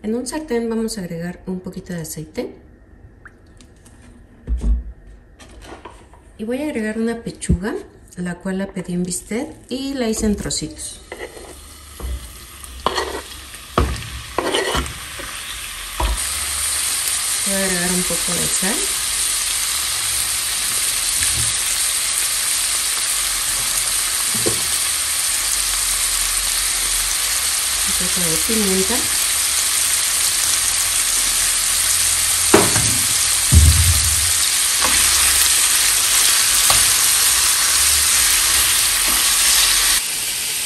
En un sartén vamos a agregar un poquito de aceite. Y voy a agregar una pechuga, la cual la pedí en bistec y la hice en trocitos. Voy a agregar un poco de sal. Un poco de pimienta.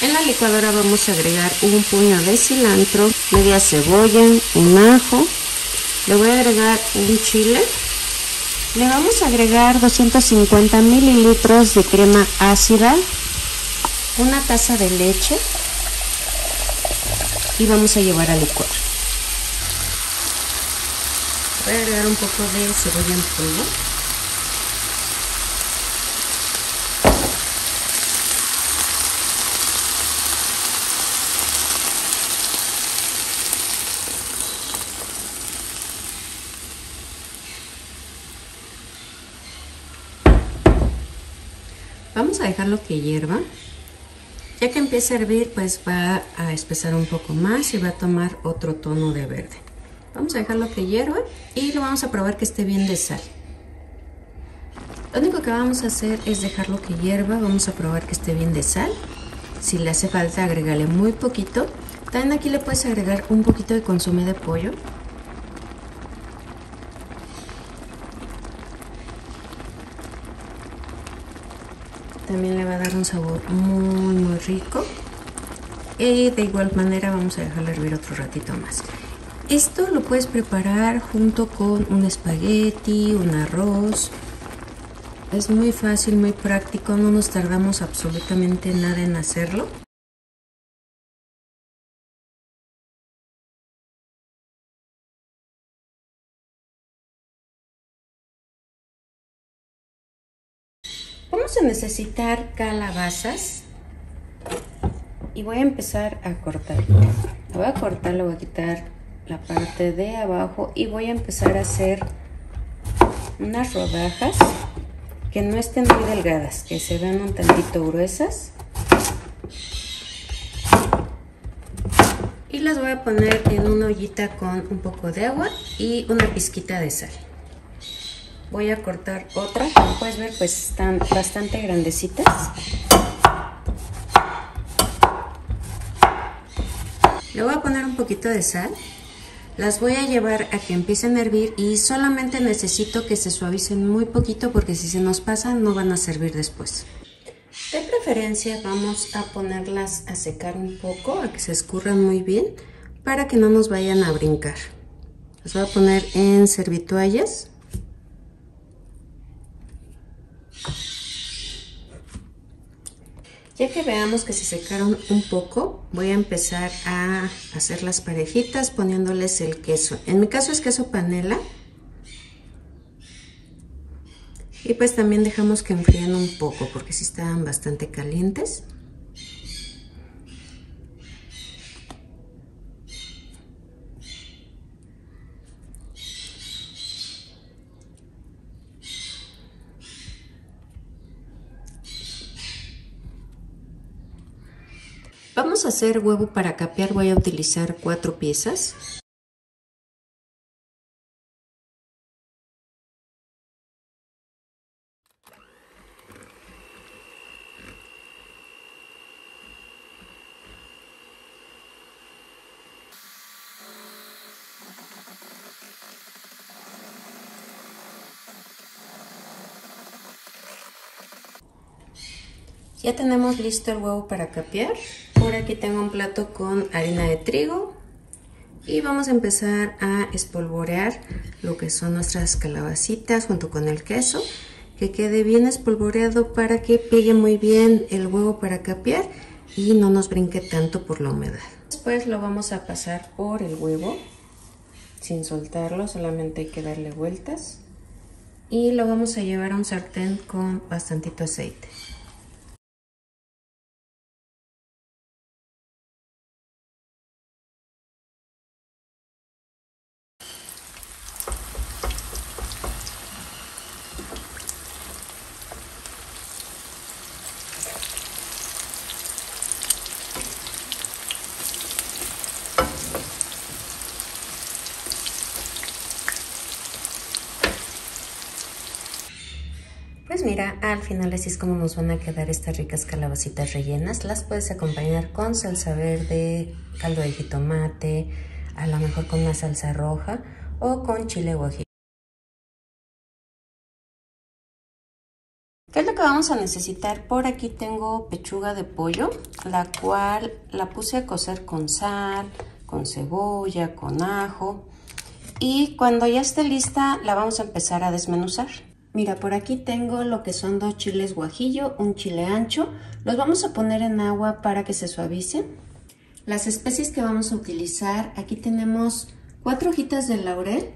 En la licuadora vamos a agregar un puño de cilantro, media cebolla, un ajo. Le voy a agregar un chile. Le vamos a agregar 250 mililitros de crema ácida, una taza de leche y vamos a llevar a licuar. Voy a agregar un poco de cebolla en polvo. Vamos a dejarlo que hierva. Ya que empiece a hervir, pues va a espesar un poco más y va a tomar otro tono de verde. Vamos a dejarlo que hierva y lo vamos a probar que esté bien de sal. Lo único que vamos a hacer es dejarlo que hierva. Vamos a probar que esté bien de sal. Si le hace falta, agrégale muy poquito. También aquí le puedes agregar un poquito de consomé de pollo. También le va a dar un sabor muy rico. Y de igual manera vamos a dejarlo hervir otro ratito más. Esto lo puedes preparar junto con un espagueti, un arroz. Es muy fácil, muy práctico, no nos tardamos absolutamente nada en hacerlo. Vamos a necesitar calabazas y voy a empezar a cortar. La voy a cortar, le voy a quitar la parte de abajo y voy a empezar a hacer unas rodajas que no estén muy delgadas, que se vean un tantito gruesas. Y las voy a poner en una ollita con un poco de agua y una pizquita de sal. Voy a cortar otra, como puedes ver, pues están bastante grandecitas. Le voy a poner un poquito de sal. Las voy a llevar a que empiecen a hervir y solamente necesito que se suavicen muy poquito porque si se nos pasan no van a servir después. De preferencia vamos a ponerlas a secar un poco, a que se escurran muy bien para que no nos vayan a brincar. Las voy a poner en servitoallas. Ya que veamos que se secaron un poco, voy a empezar a hacer las parejitas poniéndoles el queso. En mi caso es queso panela. Y pues también dejamos que enfríen un poco porque sí estaban bastante calientes. Vamos a hacer huevo para capear, voy a utilizar 4 piezas. Ya tenemos listo el huevo para capear. Por aquí tengo un plato con harina de trigo y vamos a empezar a espolvorear lo que son nuestras calabacitas junto con el queso, que quede bien espolvoreado para que pegue muy bien el huevo para capear y no nos brinque tanto por la humedad. Después lo vamos a pasar por el huevo sin soltarlo, solamente hay que darle vueltas y lo vamos a llevar a un sartén con bastantito aceite. Pues mira, al final así es como nos van a quedar estas ricas calabacitas rellenas. Las puedes acompañar con salsa verde, caldo de jitomate, a lo mejor con una salsa roja o con chile guajillo. ¿Qué es lo que vamos a necesitar? Por aquí tengo pechuga de pollo, la cual la puse a cocer con sal, con cebolla, con ajo. Y cuando ya esté lista, la vamos a empezar a desmenuzar. Mira, por aquí tengo lo que son 2 chiles guajillo, un chile ancho. Los vamos a poner en agua para que se suavicen. Las especies que vamos a utilizar, aquí tenemos 4 hojitas de laurel,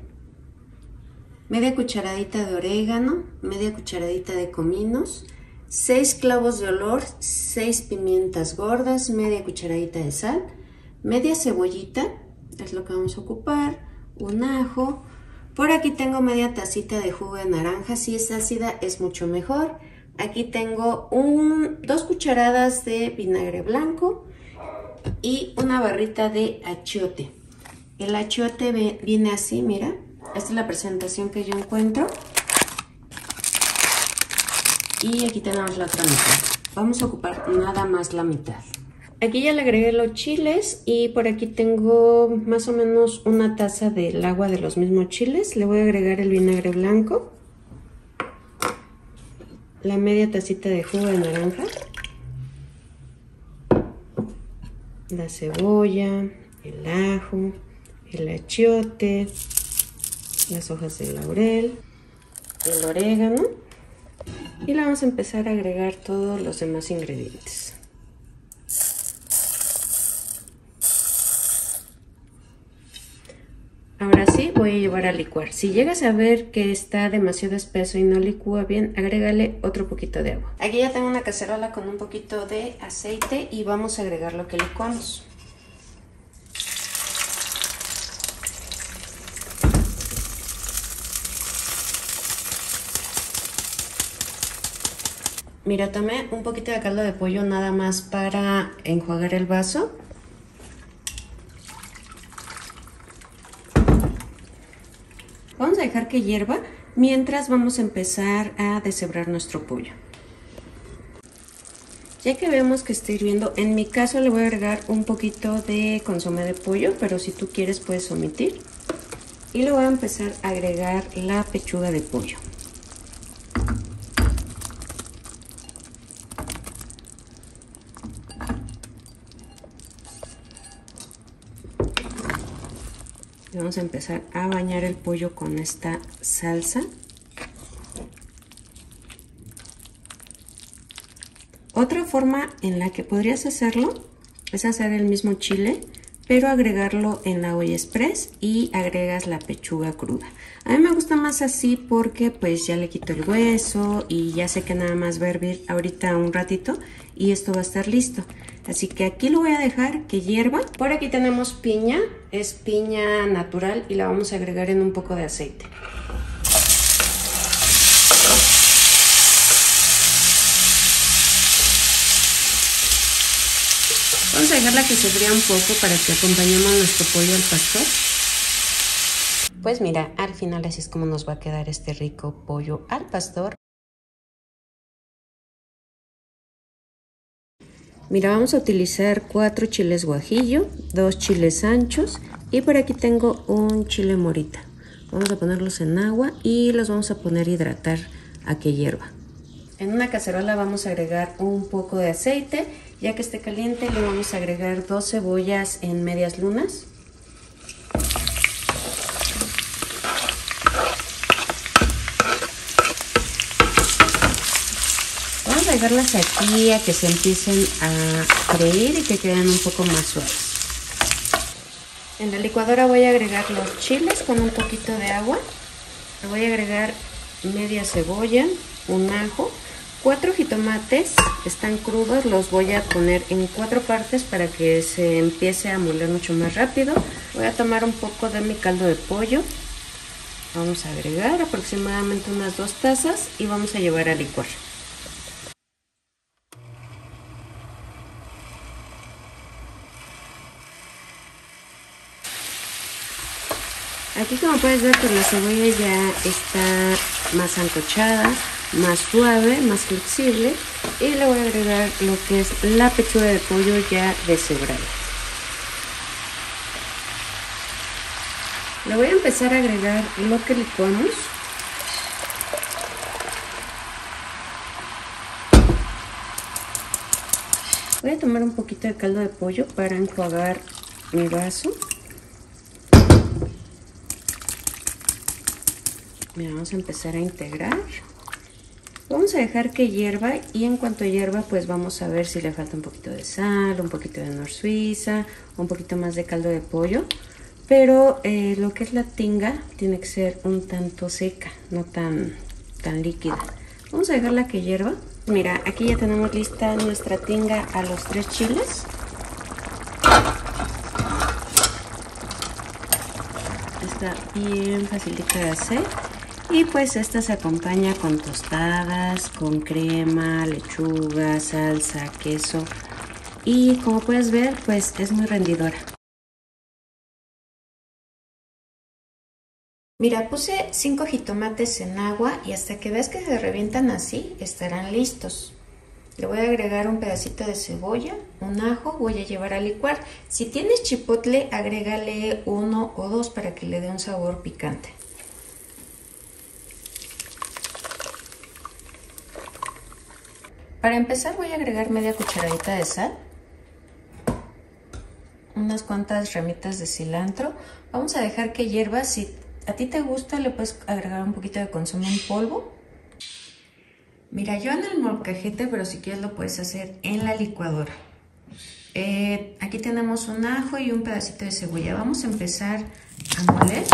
media cucharadita de orégano, media cucharadita de cominos, 6 clavos de olor, 6 pimientas gordas, media cucharadita de sal, media cebollita, es lo que vamos a ocupar, un ajo. Por aquí tengo media tacita de jugo de naranja, si es ácida es mucho mejor. Aquí tengo 2 cucharadas de vinagre blanco y una barrita de achiote. El achiote viene así, mira. Esta es la presentación que yo encuentro. Y aquí tenemos la otra mitad. Vamos a ocupar nada más la mitad. Aquí ya le agregué los chiles y por aquí tengo más o menos una taza del agua de los mismos chiles. Le voy a agregar el vinagre blanco, la media tacita de jugo de naranja, la cebolla, el ajo, el achiote, las hojas de laurel, el orégano y le vamos a empezar a agregar todos los demás ingredientes. Ahora sí voy a llevar a licuar. Si llegas a ver que está demasiado espeso y no licúa bien, agrégale otro poquito de agua. Aquí ya tengo una cacerola con un poquito de aceite y vamos a agregar lo que licuamos. Mira, tomé un poquito de caldo de pollo nada más para enjuagar el vaso. Vamos a dejar que hierva mientras vamos a empezar a deshebrar nuestro pollo. Ya que vemos que está hirviendo, en mi caso le voy a agregar un poquito de consomé de pollo, pero si tú quieres puedes omitir. Y le voy a empezar a agregar la pechuga de pollo. Y vamos a empezar a bañar el pollo con esta salsa. Otra forma en la que podrías hacerlo es hacer el mismo chile, pero agregarlo en la olla express y agregas la pechuga cruda. A mí me gusta más así porque pues ya le quito el hueso y ya sé que nada más va a hervir ahorita un ratito y esto va a estar listo. Así que aquí lo voy a dejar que hierva. Por aquí tenemos piña, es piña natural y la vamos a agregar en un poco de aceite. Vamos a dejarla que se fría un poco para que acompañemos nuestro pollo al pastor. Pues mira, al final así es como nos va a quedar este rico pollo al pastor. Mira, vamos a utilizar 4 chiles guajillo, 2 chiles anchos y por aquí tengo un chile morita. Vamos a ponerlos en agua y los vamos a poner a hidratar a que hierva. En una cacerola vamos a agregar un poco de aceite. Ya que esté caliente le vamos a agregar 2 cebollas en medias lunas. Vamos a dejarlas aquí a que se empiecen a freír y que queden un poco más suaves. En la licuadora voy a agregar los chiles con un poquito de agua. Le voy a agregar media cebolla, un ajo, 4 jitomates, están crudos, los voy a poner en 4 partes para que se empiece a moler mucho más rápido. Voy a tomar un poco de mi caldo de pollo. Vamos a agregar aproximadamente unas 2 tazas y vamos a llevar a licuar. Aquí como puedes ver pues la cebolla ya está más sancochada. más suave, más flexible. Y le voy a agregar lo que es la pechuga de pollo ya deshebrada. Le voy a empezar a agregar lo que licuamos. Voy a tomar un poquito de caldo de pollo para enjuagar mi vaso. Mira, vamos a empezar a integrar. Vamos a dejar que hierva y en cuanto hierva pues vamos a ver si le falta un poquito de sal, un poquito de nor suiza, un poquito más de caldo de pollo. Pero lo que es la tinga tiene que ser un tanto seca, no tan líquida. Vamos a dejarla que hierva. Mira, aquí ya tenemos lista nuestra tinga a los 3 chiles. Está bien facilita de hacer. Y pues esta se acompaña con tostadas, con crema, lechuga, salsa, queso. Y como puedes ver, pues es muy rendidora. Mira, puse 5 jitomates en agua y hasta que veas que se revientan así, estarán listos. Le voy a agregar un pedacito de cebolla, un ajo, voy a llevar a licuar. Si tienes chipotle, agrégale 1 o 2 para que le dé un sabor picante. Para empezar voy a agregar media cucharadita de sal, unas cuantas ramitas de cilantro. Vamos a dejar que hierva. Si a ti te gusta, le puedes agregar un poquito de consomé en polvo. Mira, yo en el molcajete, pero si quieres lo puedes hacer en la licuadora. Aquí tenemos un ajo y un pedacito de cebolla. Vamos a empezar a moler.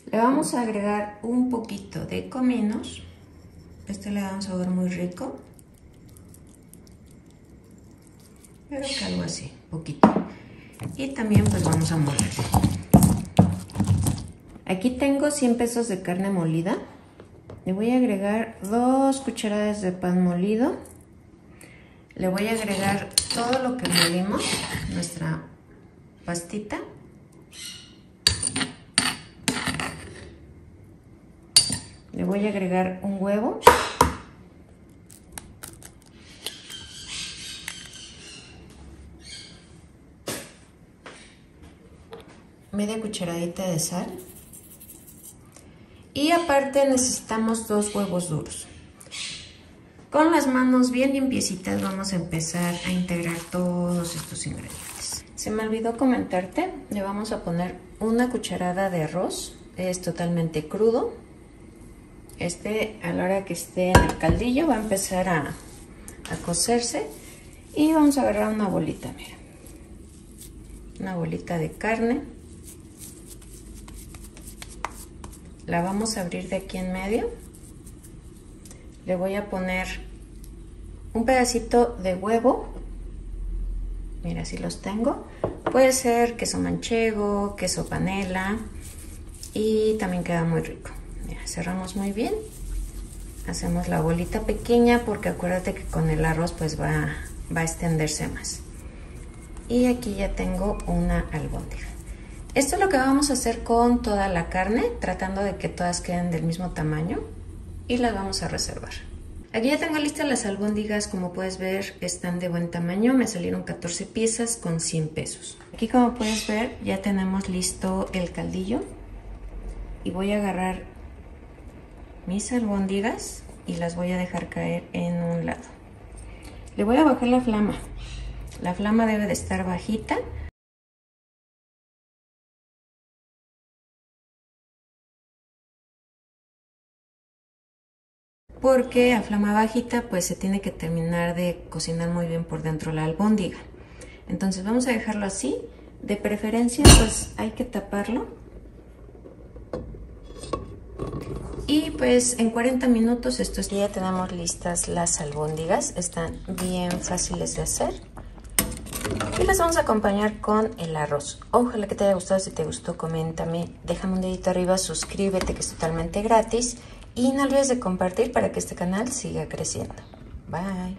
Le vamos a agregar un poquito de cominos. Este le da un sabor muy rico. Pero que algo así, poquito. Y también pues vamos a moler. Aquí tengo 100 pesos de carne molida. Le voy a agregar 2 cucharadas de pan molido. Le voy a agregar todo lo que molimos, nuestra pastita. Le voy a agregar un huevo. Media cucharadita de sal. Y aparte necesitamos 2 huevos duros. Con las manos bien limpiecitas vamos a empezar a integrar todos estos ingredientes. Se me olvidó comentarte, le vamos a poner 1 cucharada de arroz. Es totalmente crudo. A la hora que esté en el caldillo va a empezar a cocerse. Y vamos a agarrar una bolita, mira. Una bolita de carne. La vamos a abrir de aquí en medio. Le voy a poner un pedacito de huevo. Mira, así los tengo. Puede ser queso manchego, queso panela. Y también queda muy rico. Mira, cerramos muy bien. Hacemos la bolita pequeña porque acuérdate que con el arroz pues va a extenderse más. Y aquí ya tengo una albóndiga. Esto es lo que vamos a hacer con toda la carne, tratando de que todas queden del mismo tamaño y las vamos a reservar. Aquí ya tengo listas las albóndigas, como puedes ver están de buen tamaño, me salieron 14 piezas con 100 pesos. Aquí como puedes ver ya tenemos listo el caldillo y voy a agarrar mis albóndigas y las voy a dejar caer en un lado. Le voy a bajar la flama debe de estar bajita. Porque a flama bajita pues se tiene que terminar de cocinar muy bien por dentro la albóndiga. Entonces vamos a dejarlo así. De preferencia pues hay que taparlo. Y pues en 40 minutos ya tenemos listas las albóndigas. Están bien fáciles de hacer. Y las vamos a acompañar con el arroz. Ojalá que te haya gustado. Si te gustó, coméntame, déjame un dedito arriba, suscríbete que es totalmente gratis. Y no olvides de compartir para que este canal siga creciendo. Bye.